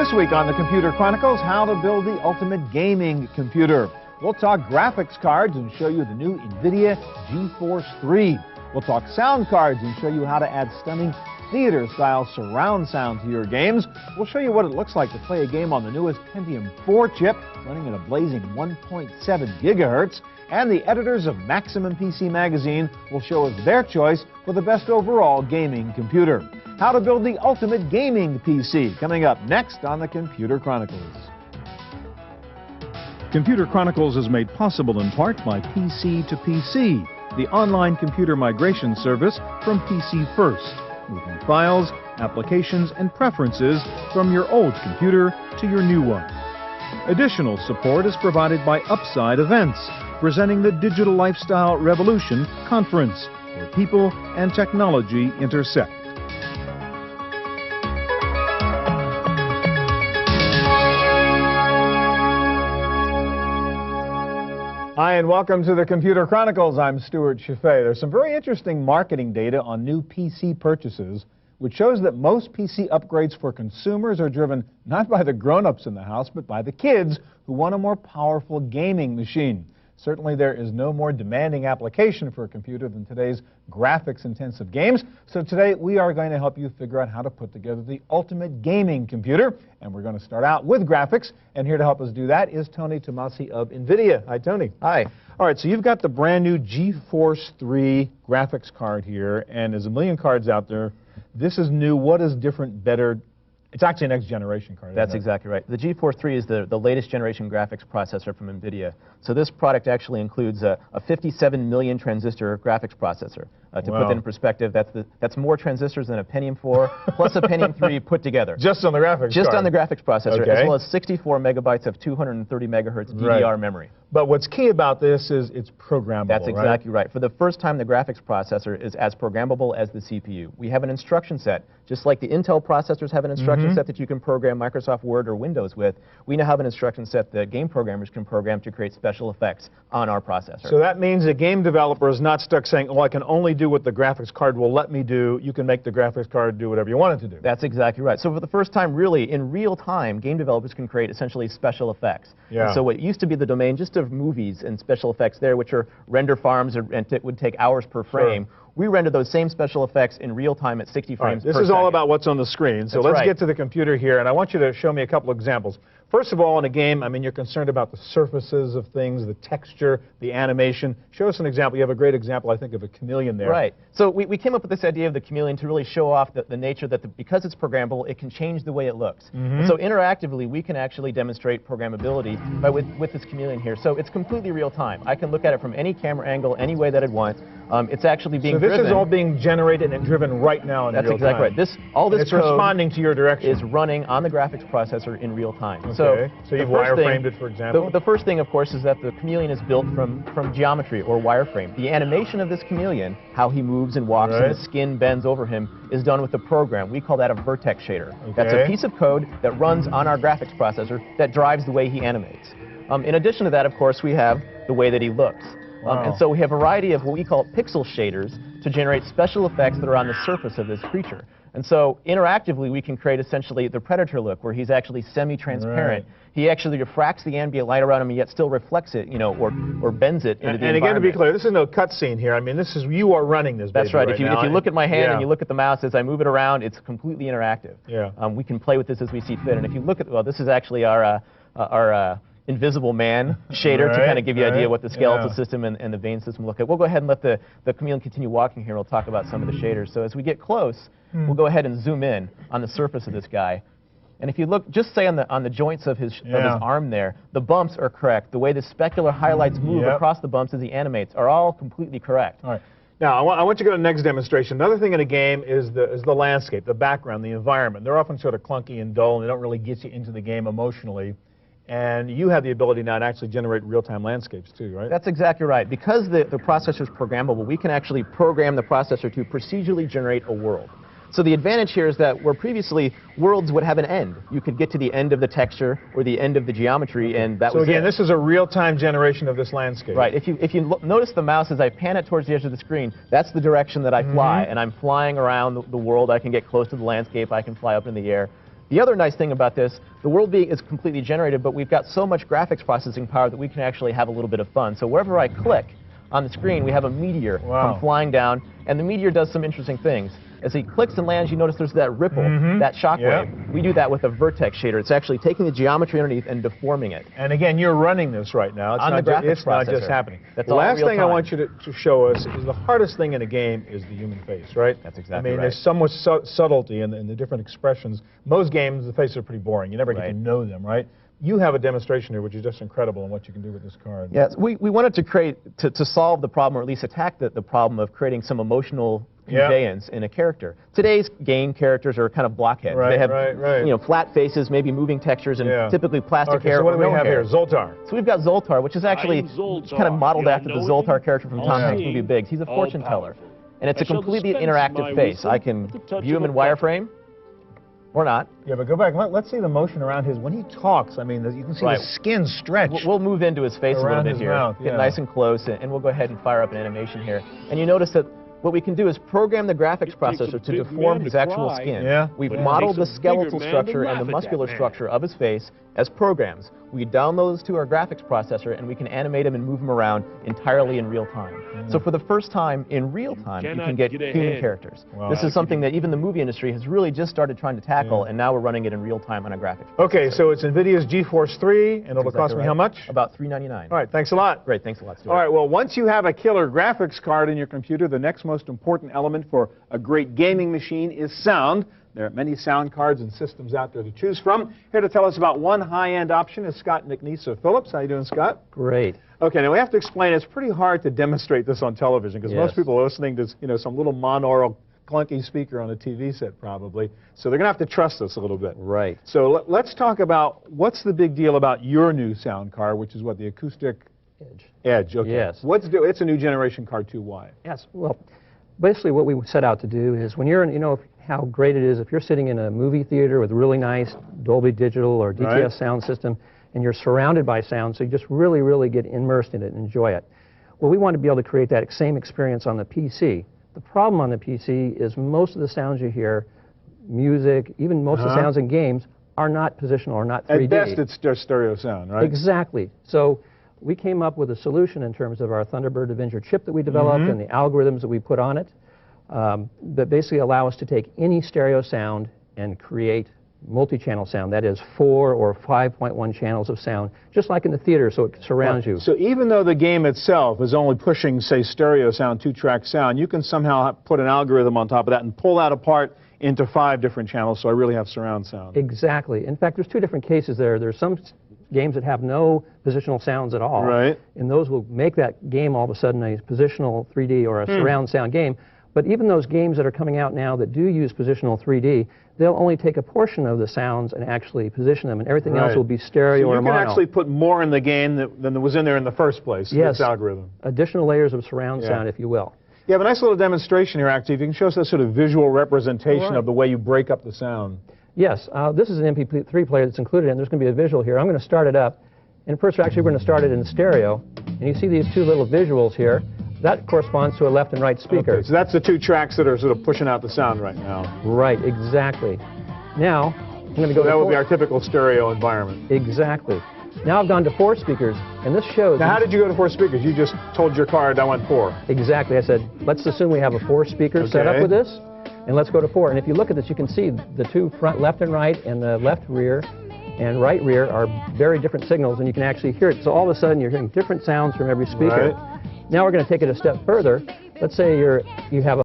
This week on the Computer Chronicles, how to build the ultimate gaming computer. We'll talk graphics cards and show you the new NVIDIA GeForce 3. We'll talk sound cards and show you how to add stunning theater-style surround sound to your games. We'll show you what it looks like to play a game on the newest Pentium 4 chip, running at a blazing 1.7 gigahertz. And the editors of Maximum PC Magazine will show us their choice for the best overall gaming computer. How to build the ultimate gaming PC, coming up next on the Computer Chronicles. Computer Chronicles is made possible in part by PC to PC, the online computer migration service from PC First, moving files, applications, and preferences from your old computer to your new one. Additional support is provided by Upside Events, presenting the Digital Lifestyle Revolution Conference, where people and technology intersect. Hi, and welcome to the Computer Chronicles. I'm Stuart Chaffee. There's some very interesting marketing data on new PC purchases, which shows that most PC upgrades for consumers are driven not by the grown-ups in the house, but by the kids who want a more powerful gaming machine. Certainly there is no more demanding application for a computer than today's graphics-intensive games. So today we are going to help you figure out how to put together the ultimate gaming computer. And we're going to start out with graphics. And here to help us do that is Tony Tomasi of NVIDIA. Hi, Tony. Hi. All right, so you've got the brand new GeForce 3 graphics card here, and there's a million cards out there. This is new. What is different, better? It's actually a next generation card. That's exactly right. The GeForce 3 is the latest generation graphics processor from NVIDIA. So this product actually includes a 57 million transistor graphics processor. To put that in perspective, that's more transistors than a Pentium 4 plus a Pentium 3 put together. Just on the graphics card? Just on the graphics processor, okay. As well as 64 megabytes of 230 megahertz DDR memory. But what's key about this is it's programmable, That's exactly right. For the first time, the graphics processor is as programmable as the CPU. We have an instruction set. Just like the Intel processors have an instruction set that you can program Microsoft Word or Windows with, we now have an instruction set that game programmers can program to create special effects on our processor. So that means a game developer is not stuck saying, oh, I can only do what the graphics card will let me do. You can make the graphics card do whatever you want it to do. That's exactly right. So for the first time, really, in real time, game developers can create essentially special effects. Yeah. And so what used to be the domain just of movies and special effects there, which are render farms and it would take hours per frame, we render those same special effects in real time at 60 frames per second. This is all about what's on the screen. So let's get to the computer here, and I want you to show me a couple examples. First of all, in a game, I mean, you're concerned about the surfaces of things, the texture, the animation. Show us an example. You have a great example, I think, of a chameleon there. Right. So we came up with this idea of the chameleon to really show off the nature that because it's programmable, it can change the way it looks. And so interactively, we can actually demonstrate programmability with this chameleon here. So it's completely real time. I can look at it from any camera angle, any way that I want. It's actually being driven. So this is all being generated and driven right now in real time. That's exactly right. All this it's responding to your direction. Is running on the graphics processor in real time. Okay. So you've wireframed it, for example? The first thing, of course, is that the chameleon is built from geometry or wireframe. The animation of this chameleon, how he moves and walks and the skin bends over him, is done with a program. We call that a vertex shader. Okay. That's a piece of code that runs on our graphics processor that drives the way he animates. In addition to that, of course, we have the way that he looks. And so we have a variety of what we call pixel shaders to generate special effects that are on the surface of this creature. And so interactively, we can create essentially the Predator look, where he's actually semi-transparent. He actually refracts the ambient light around him, and yet still reflects it, or bends it into the environment. And again, to be clear, this is no cutscene here. I mean, this is you are running this. That's right. If you look at my hand and you yeah. look at the mouse as I move it around, it's completely interactive. Yeah. We can play with this as we see fit. And if you look at, well, this is actually our Invisible Man shader to kind of give you an idea what the skeletal system and the vein system look like. We'll go ahead and let the chameleon continue walking here. We'll talk about some of the shaders. So as we get close, we'll go ahead and zoom in on the surface of this guy. And if you look, just say on the joints of his arm there, the bumps are correct. The way the specular highlights move across the bumps as he animates are all completely correct. All right. Now, I want you to go to the next demonstration. Another thing in a game is the landscape, the background, the environment. They're often sort of clunky and dull, and they don't really get you into the game emotionally. And you have the ability now to actually generate real-time landscapes too, right? That's exactly right. Because the processor is programmable, we can actually program the processor to procedurally generate a world. So the advantage here is that where previously worlds would have an end. You could get to the end of the texture or the end of the geometry, and that was it. So again, this is a real-time generation of this landscape. Right. If you notice the mouse as I pan it towards the edge of the screen, that's the direction that I fly, and I'm flying around the world. I can get close to the landscape. I can fly up in the air. The other nice thing about this, the world is completely generated, but we've got so much graphics processing power that we can actually have a little bit of fun. So wherever I click on the screen, we have a meteor come flying down, and the meteor does some interesting things. As he clicks and lands, you notice there's that ripple, that shockwave. Yep. We do that with a vertex shader. It's actually taking the geometry underneath and deforming it. And again, you're running this right now. It's on the graphics processor. Not just happening. That's the all last real thing time. I want you to show us is the hardest thing in a game is the human face, right? That's exactly right. There's so much subtlety in the different expressions. Most games, the faces are pretty boring. You never get to know them, right? You have a demonstration here which is just incredible in what you can do with this card. Yes, we wanted to solve the problem, or at least attack the problem of creating some emotional conveyance in a character. Today's game characters are kind of blockheads. They have you know, flat faces, maybe moving textures, and typically plastic hair. So what do we have hair. here? Zoltar. So we've got Zoltar, which is actually kind of modeled after the Zoltar character from Tom Hanks' movie Biggs. He's a fortune teller, and it's a completely interactive face. I can view him in wireframe, or not. Yeah, but go back. Let's see the motion around his. When he talks, I mean, you can see the skin stretch. We'll move into his face a little bit here. Mouth, get nice and close, and we'll go ahead and fire up an animation here. And you notice that what we can do is program the graphics processor to deform his actual skin. We've modeled the skeletal structure and the muscular structure of his face as programs. We download those to our graphics processor, and we can animate him and move him around entirely in real time. So for the first time in real time, you can get human characters. This is something that even the movie industry has really just started trying to tackle, and now we're running it in real time on a graphics processor. Okay, so it's NVIDIA's GeForce 3, and it'll cost me how much? About $399. All right, thanks a lot. Great, thanks a lot, Stuart. All right, well, once you have a killer graphics card in your computer, the next most important element for a great gaming machine is sound. There are many sound cards and systems out there to choose from. Here to tell us about one high-end option is Scott McNeese of Philips. How you doing, Scott? Great. Okay, now we have to explain, it's pretty hard to demonstrate this on television because most people are listening to some little monaural clunky speaker on a TV set probably. So they're going to have to trust us a little bit. Right. So let's talk about what's the big deal about your new sound card, which is what, the acoustic Edge. Okay. Yes. It's a new generation card too. Why? Yes. Well, basically what we set out to do is when you're in, how great it is if you're sitting in a movie theater with really nice Dolby Digital or DTS sound system and you're surrounded by sound, so you just really, really get immersed in it and enjoy it. Well, we want to be able to create that same experience on the PC. The problem on the PC is most of the sounds you hear, music, even most of the sounds in games, are not positional or not 3D. At best, it's just stereo sound, right? Exactly. So we came up with a solution in terms of our Thunderbird Avenger chip that we developed and the algorithms that we put on it that basically allow us to take any stereo sound and create multi-channel sound. That is 4 or 5.1 channels of sound, just like in the theater, so it surrounds you. So even though the game itself is only pushing, say, stereo sound, 2-track sound, you can somehow put an algorithm on top of that and pull that apart into 5 different channels, so I really have surround sound. Exactly. In fact, there's 2 different cases there. There's some games that have no positional sounds at all. Right. And those will make that game all of a sudden a positional 3D or a surround sound game. But even those games that are coming out now that do use positional 3D, they'll only take a portion of the sounds and actually position them, and everything else will be stereo or mono. So you can actually put more in the game than was in there in the first place. Yes. This algorithm. Additional layers of surround sound, if you will. You have a nice little demonstration here, actually. If you can show us a sort of visual representation of the way you break up the sound. Yes. This is an MP3 player that's included, and there's going to be a visual here. I'm going to start it up. And first, actually, we're going to start it in stereo. And you see these 2 little visuals here. That corresponds to a left and right speaker. Okay, so that's the 2 tracks that are sort of pushing out the sound right now. Right, exactly. Now, I'm going to go to that would be our typical stereo environment. Exactly. Now I've gone to 4 speakers, and this shows... Now, how did you go to 4 speakers? You just told your card I want 4. Exactly. I said, let's assume we have a 4 speaker set up with this, and let's go to 4. And if you look at this, you can see the 2 front left and right, and the left rear and right rear are very different signals, and you can actually hear it. So all of a sudden, you're hearing different sounds from every speaker. Now we're going to take it a step further. Let's say you have a